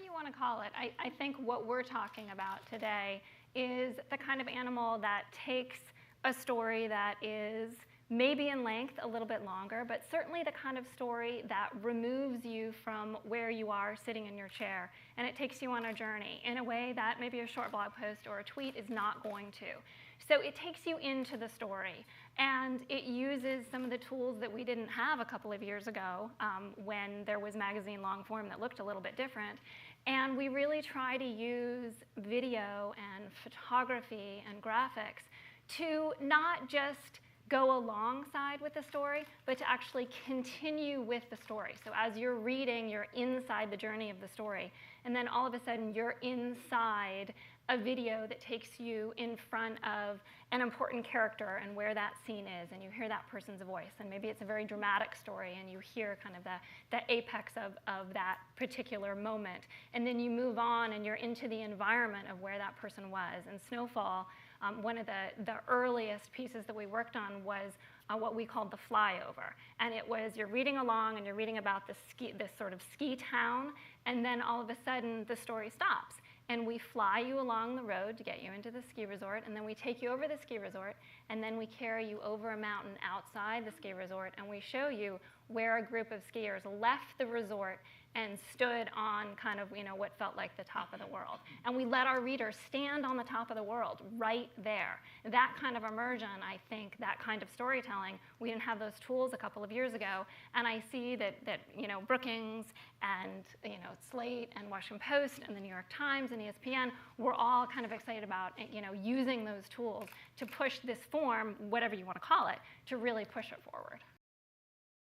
you want to call it, I think what we're talking about today is the kind of animal that takes a story that is maybe in length a little bit longer, but certainly the kind of story that removes you from where you are sitting in your chair, and it takes you on a journey in a way that maybe a short blog post or a tweet is not going to. So it takes you into the story, and it uses some of the tools that we didn't have a couple of years ago when there was magazine Longform that looked a little bit different. And we really try to use video and photography and graphics to not just go alongside with the story, but to actually continue with the story. So as you're reading, you're inside the journey of the story, and then all of a sudden you're inside a video that takes you in front of an important character and where that scene is, and you hear that person's voice, and maybe it's a very dramatic story, and you hear kind of the apex of that particular moment, and then you move on and you're into the environment of where that person was. And Snowfall, one of the earliest pieces that we worked on was what we called the flyover. And it was, you're reading along and you're reading about this sort of ski town, and then all of a sudden the story stops. And we fly you along the road to get you into the ski resort, and then we take you over the ski resort, and then we carry you over a mountain outside the ski resort, and we show you where a group of skiers left the resort and stood on kind of, what felt like the top of the world. And we let our readers stand on the top of the world right there. That kind of immersion, I think, that kind of storytelling, we didn't have those tools a couple of years ago. And I see that Brookings and Slate and Washington Post and the New York Times and ESPN, we're all kind of excited about using those tools to push this form, whatever you want to call it, to really push it forward.